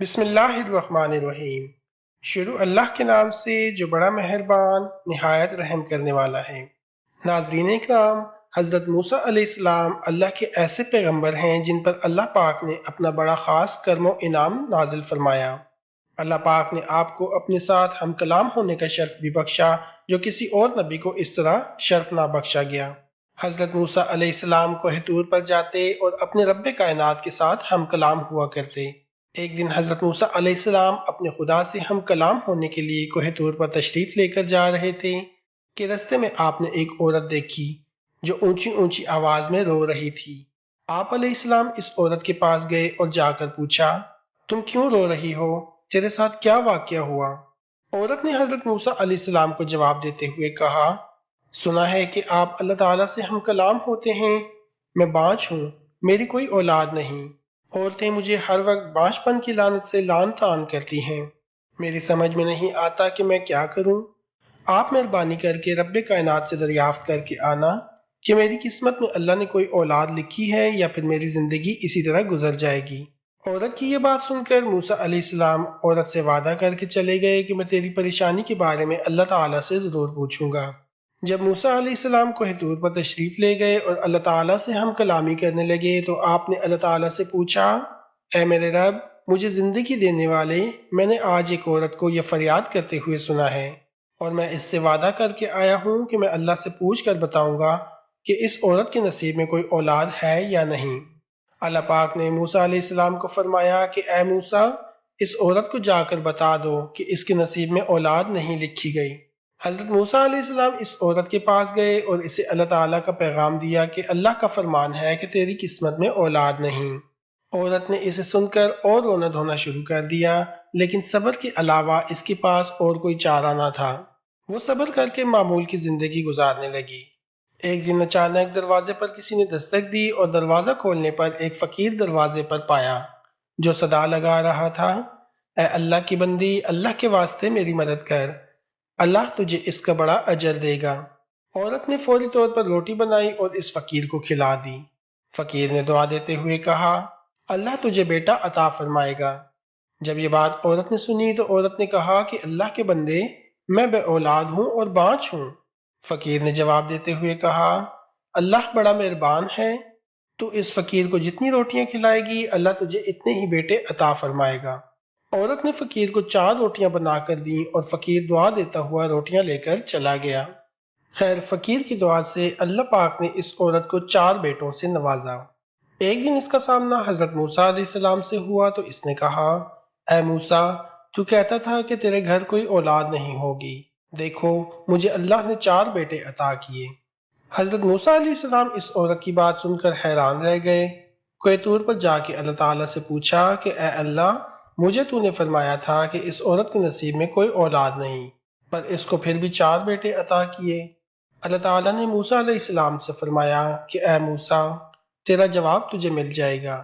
بسم اللہ الرحمن الرحیم۔ شروع اللہ کے نام سے جو بڑا مہربان نہایت رحم کرنے والا ہے۔ ناظرین اکرام، حضرت موسیٰ علیہ السلام اللہ کے ایسے پیغمبر ہیں جن پر اللہ پاک نے اپنا بڑا خاص کرم و انعام نازل فرمایا۔ اللہ پاک نے آپ کو اپنے ساتھ ہم کلام ہونے کا شرف بھی بخشا جو کسی اور نبی کو اس طرح شرف نہ بخشا گیا۔ حضرت موسیٰ علیہ السلام کوہ طور پر جاتے اور اپنے رب کائنات کے ساتھ ہم کلام ہوا کرتے۔ ایک دن حضرت موسیٰ علیہ السلام اپنے خدا سے ہم کلام ہونے کے لیے کوہ طور پر تشریف لے کر جا رہے تھے کہ رستے میں آپ نے ایک عورت دیکھی جو اونچی اونچی آواز میں رو رہی تھی۔ آپ علیہ السلام اس عورت کے پاس گئے اور جا کر پوچھا، تم کیوں رو رہی ہو؟ تیرے ساتھ کیا واقعہ ہوا؟ عورت نے حضرت موسیٰ علیہ السلام کو جواب دیتے ہوئے کہا، سنا ہے کہ آپ اللہ تعالیٰ سے ہم کلام ہوتے ہیں۔ میں بانجھ ہوں، میری کوئی اولاد نہیں۔ عورتیں مجھے ہر وقت بانجھ پن کی لعنت سے لعن طعن کرتی ہیں۔ میری سمجھ میں نہیں آتا کہ میں کیا کروں۔ آپ مہربانی کر کے رب کائنات سے دریافت کر کے آنا کہ میری قسمت میں اللہ نے کوئی اولاد لکھی ہے یا پھر میری زندگی اسی طرح گزر جائے گی۔ عورت کی یہ بات سن کر موسیٰ علیہ السلام عورت سے وعدہ کر کے چلے گئے کہ میں تیری پریشانی کے بارے میں اللہ تعالیٰ سے ضرور پوچھوں گا۔ جب موسیٰ علیہ السلام کوہ طور پر تشریف لے گئے اور اللہ تعالیٰ سے ہم کلامی کرنے لگے تو آپ نے اللہ تعالیٰ سے پوچھا، اے میرے رب، مجھے زندگی دینے والے، میں نے آج ایک عورت کو یہ فریاد کرتے ہوئے سنا ہے اور میں اس سے وعدہ کر کے آیا ہوں کہ میں اللہ سے پوچھ کر بتاؤں گا کہ اس عورت کے نصیب میں کوئی اولاد ہے یا نہیں۔ اللہ پاک نے موسیٰ علیہ السلام کو فرمایا کہ اے موسیٰ، اس عورت کو جا کر بتا دو کہ اس کے نصیب میں اولاد نہیں لکھی گئی۔ حضرت موسیٰ علیہ السلام اس عورت کے پاس گئے اور اسے اللہ تعالیٰ کا پیغام دیا کہ اللہ کا فرمان ہے کہ تیری قسمت میں اولاد نہیں۔ عورت نے اسے سن کر اور رونا دھونا شروع کر دیا، لیکن صبر کے علاوہ اس کے پاس اور کوئی چارہ نہ تھا۔ وہ صبر کر کے معمول کی زندگی گزارنے لگی۔ ایک دن اچانک دروازے پر کسی نے دستک دی اور دروازہ کھولنے پر ایک فقیر دروازے پر پایا جو صدا لگا رہا تھا، اے اللہ کی بندی، اللہ کے واسطے میری مدد کر، اللہ تجھے اس کا بڑا اجر دے گا۔ عورت نے فوری طور پر روٹی بنائی اور اس فقیر کو کھلا دی۔ فقیر نے دعا دیتے ہوئے کہا، اللہ تجھے بیٹا عطا فرمائے گا۔ جب یہ بات عورت نے سنی تو عورت نے کہا کہ اللہ کے بندے، میں بے اولاد ہوں اور بانجھ ہوں۔ فقیر نے جواب دیتے ہوئے کہا، اللہ بڑا مہربان ہے، تو اس فقیر کو جتنی روٹیاں کھلائے گی اللہ تجھے اتنے ہی بیٹے عطا فرمائے گا۔ عورت نے فقیر کو 4 روٹیاں بنا کر دیں اور فقیر دعا دیتا ہوا روٹیاں لے کر چلا گیا۔ خیر، فقیر کی دعا سے اللہ پاک نے اس عورت کو 4 بیٹوں سے نوازا۔ ایک دن اس کا سامنا حضرت موسیٰ علیہ السلام سے ہوا تو اس نے کہا، اے موسیٰ، تو کہتا تھا کہ تیرے گھر کوئی اولاد نہیں ہوگی، دیکھو مجھے اللہ نے 4 بیٹے عطا کیے۔ حضرت موسیٰ علیہ السلام اس عورت کی بات سن کر حیران رہ گئے۔ کوہ طور پر جا کے اللہ تعالیٰ سے پوچھا کہ اے اللہ، مجھے تو نے فرمایا تھا کہ اس عورت کے نصیب میں کوئی اولاد نہیں، پر اس کو پھر بھی 4 بیٹے عطا کیے۔ اللہ تعالیٰ نے موسیٰ علیہ السلام سے فرمایا کہ اے موسیٰ، تیرا جواب تجھے مل جائے گا،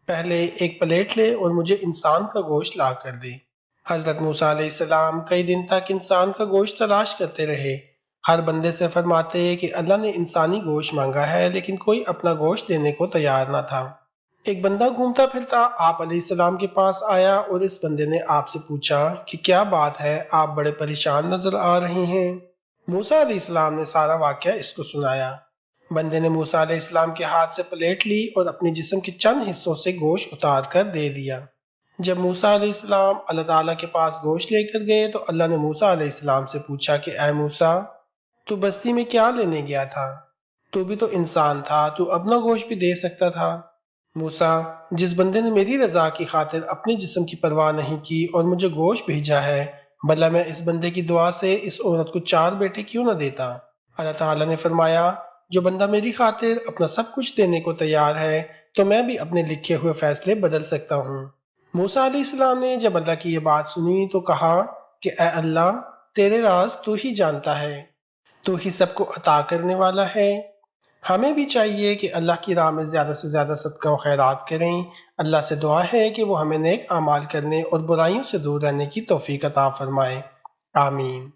پہلے ایک پلیٹ لے اور مجھے انسان کا گوشت لا کر دے۔ حضرت موسیٰ علیہ السلام کئی دن تک انسان کا گوشت تلاش کرتے رہے۔ ہر بندے سے فرماتے کہ اللہ نے انسانی گوشت مانگا ہے، لیکن کوئی اپنا گوشت دینے کو تیار نہ تھا۔ ایک بندہ گھومتا پھرتا آپ علیہ السلام کے پاس آیا اور اس بندے نے آپ سے پوچھا کہ کیا بات ہے، آپ بڑے پریشان نظر آ رہے ہیں۔ موسیٰ علیہ السلام نے سارا واقعہ اس کو سنایا۔ بندے نے موسیٰ علیہ السلام کے ہاتھ سے پلیٹ لی اور اپنے جسم کے چند حصوں سے گوشت اتار کر دے دیا۔ جب موسیٰ علیہ السلام اللہ تعالیٰ کے پاس گوشت لے کر گئے تو اللہ نے موسیٰ علیہ السلام سے پوچھا کہ اے موسیٰ، تو بستی میں کیا لینے گیا تھا؟ تو بھی تو انسان تھا، تو اپنا گوشت بھی دے سکتا تھا۔ موسیٰ، جس بندے نے میری رضا کی خاطر اپنے جسم کی پرواہ نہیں کی اور مجھے گوشت بھیجا ہے، بھلا میں اس بندے کی دعا سے اس عورت کو 4 بیٹے کیوں نہ دیتا؟ اللہ تعالیٰ نے فرمایا، جو بندہ میری خاطر اپنا سب کچھ دینے کو تیار ہے تو میں بھی اپنے لکھے ہوئے فیصلے بدل سکتا ہوں۔ موسیٰ علیہ السلام نے جب اللہ کی یہ بات سنی تو کہا کہ اے اللہ، تیرے راز تو ہی جانتا ہے، تو ہی سب کو عطا کرنے والا ہے۔ ہمیں بھی چاہیے کہ اللہ کی راہ میں زیادہ سے زیادہ صدقہ و خیرات کریں۔ اللہ سے دعا ہے کہ وہ ہمیں نیک اعمال کرنے اور برائیوں سے دور رہنے کی توفیق عطا فرمائے۔ آمین۔